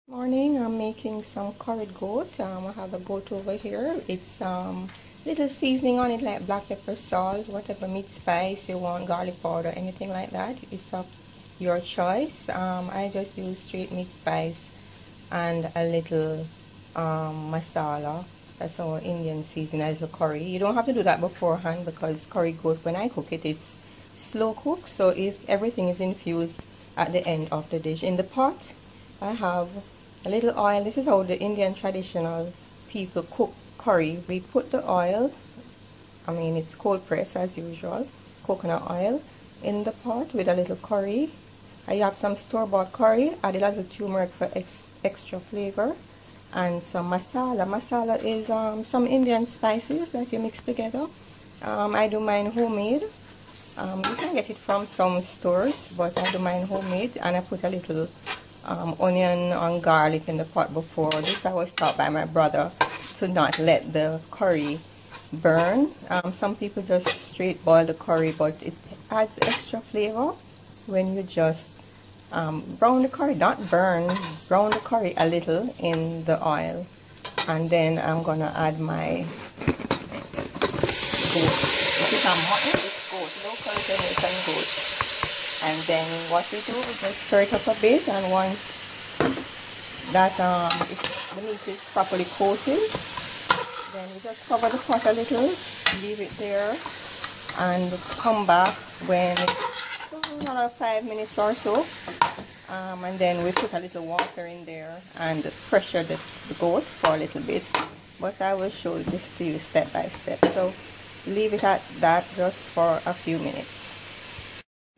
Morning, I'm making some curried goat. I have the goat over here. It's little seasoning on it like black pepper, salt, whatever meat spice you want, garlic powder, anything like that. It's up your choice. I just use straight meat spice and a little masala. That's our Indian seasoning, a little curry. You don't have to do that beforehand because curry goat, when I cook it, it's slow cook. So if everything is infused at the end of the dish. In the pot, I have a little oil. This is how the Indian traditional people cook curry. We put the oil, it's cold press as usual, coconut oil, in the pot with a little curry. I have some store-bought curry, add a little turmeric for extra flavor, and some masala. Masala is some Indian spices that you mix together. I do mine homemade. You can get it from some stores, but I do mine homemade, and I put a little onion and garlic in the pot before. This I was taught by my brother to not let the curry burn. Some people just straight boil the curry, but it adds extra flavor when you just brown the curry, not burn, brown the curry a little in the oil. And then I'm gonna add my goat. This is a mutton, it's goat, local Jamaican goat. And then what we do, we just stir it up a bit, and once that the meat is properly coated, then we just cover the pot a little, leave it there, and come back when it's another 5 minutes or so. And then we put a little water in there and pressure the goat for a little bit. But I will show this to you step by step. So leave it at that just for a few minutes.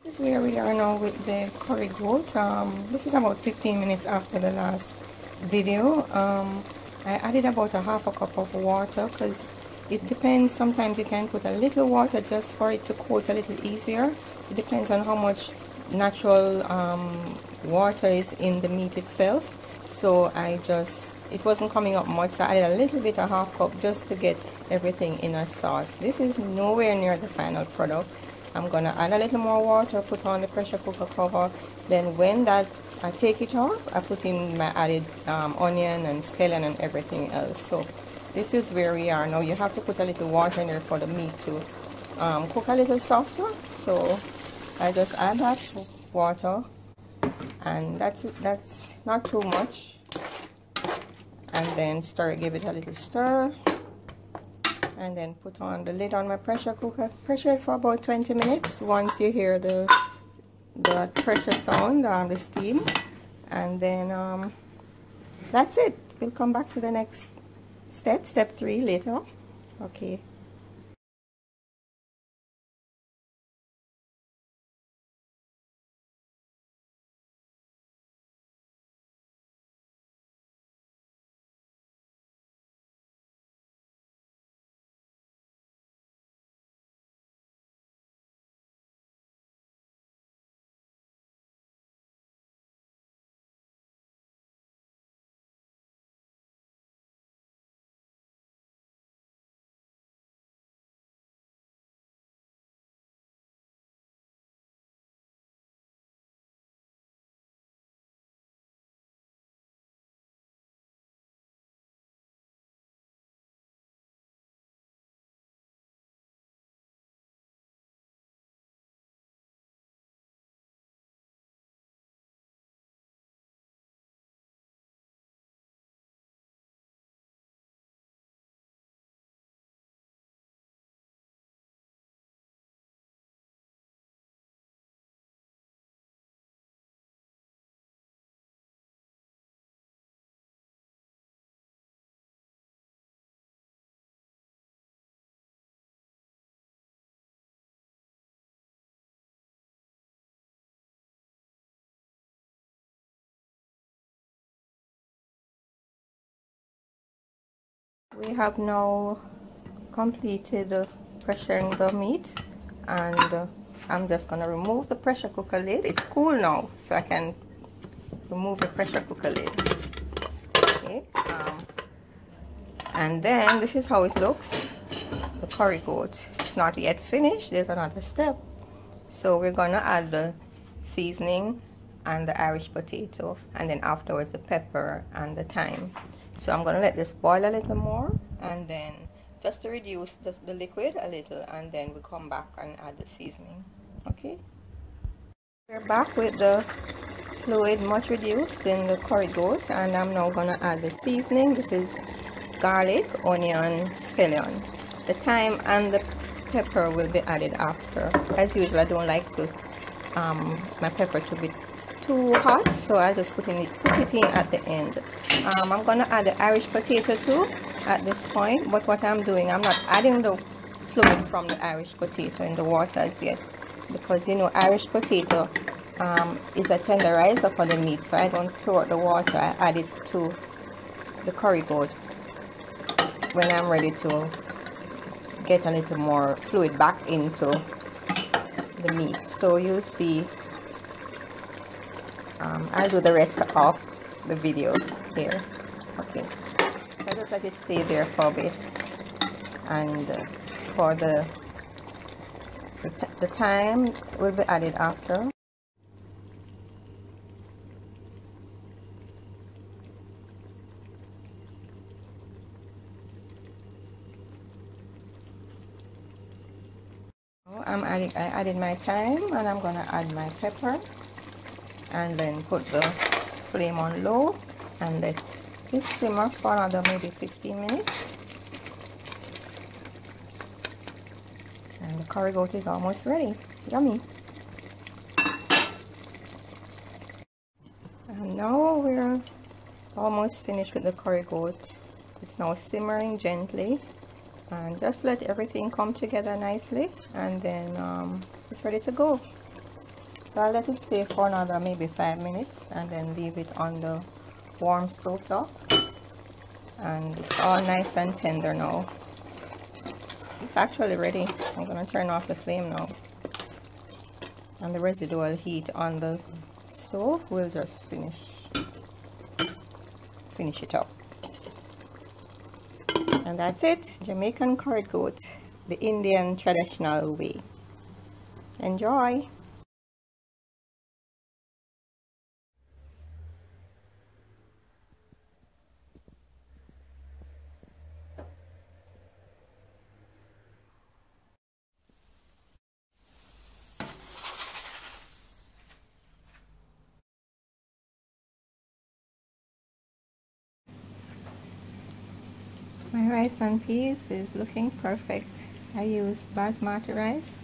This is where we are now with the curry goat. This is about 15 minutes after the last video. I added about a half a cup of water because it depends. Sometimes you can put a little water just for it to coat a little easier. It depends on how much natural water is in the meat itself. So it wasn't coming up much, so I added a little bit, a half cup, just to get everything in a sauce. This is nowhere near the final product. I'm gonna add a little more water, put on the pressure cooker cover. Then when I take it off, I put in my added onion and scallion and everything else. So this is where we are now. You have to put a little water in there for the meat to cook a little softer. So I just add that water, and that's not too much. And then give it a little stir. And then put on the lid on my pressure cooker. Pressure it for about 20 minutes. Once you hear the pressure sound, the steam, and then that's it. We'll come back to the next step 3 later. Okay. We have now completed pressuring the meat, and I'm just going to remove the pressure cooker lid. It's cool now, so I can remove the pressure cooker lid. Okay, and then this is how it looks, the curry goat. It's not yet finished, there's another step. So we're going to add the seasoning and the Irish potato, and then afterwards the pepper and the thyme. So I'm going to let this boil a little more, and then just to reduce the liquid a little, and then we come back and add the seasoning. Okay, we're back with the fluid much reduced in the curry goat, and I'm now going to add the seasoning. This is garlic, onion, scallion. The thyme and the pepper will be added after. As usual, I don't like to my pepper to be too hot, so I'll just put it in at the end. I'm gonna add the Irish potato too at this point, but what I'm doing, I'm not adding the fluid from the Irish potato in the water as yet, because you know Irish potato is a tenderizer for the meat, so I don't throw out the water. I add it to the curry goat when I'm ready to get a little more fluid back into the meat. So you'll see I'll do the rest of the video here. Okay, so just let it stay there for a bit, and for the thyme will be added after. I added my thyme, and I'm gonna add my pepper, and then put the flame on low and let it simmer for another maybe 15 minutes. And the curry goat is almost ready. Yummy. And now we're almost finished with the curry goat. It's now simmering gently, and just let everything come together nicely, and then it's ready to go. So I'll let it stay for another maybe 5 minutes, and then leave it on the warm stove top, and it's all nice and tender now. It's actually ready. I'm going to turn off the flame now, and the residual heat on the stove will just finish it up. And that's it, Jamaican curried goat, the Indian traditional way. Enjoy. My rice and peas is looking perfect. I use basmati rice,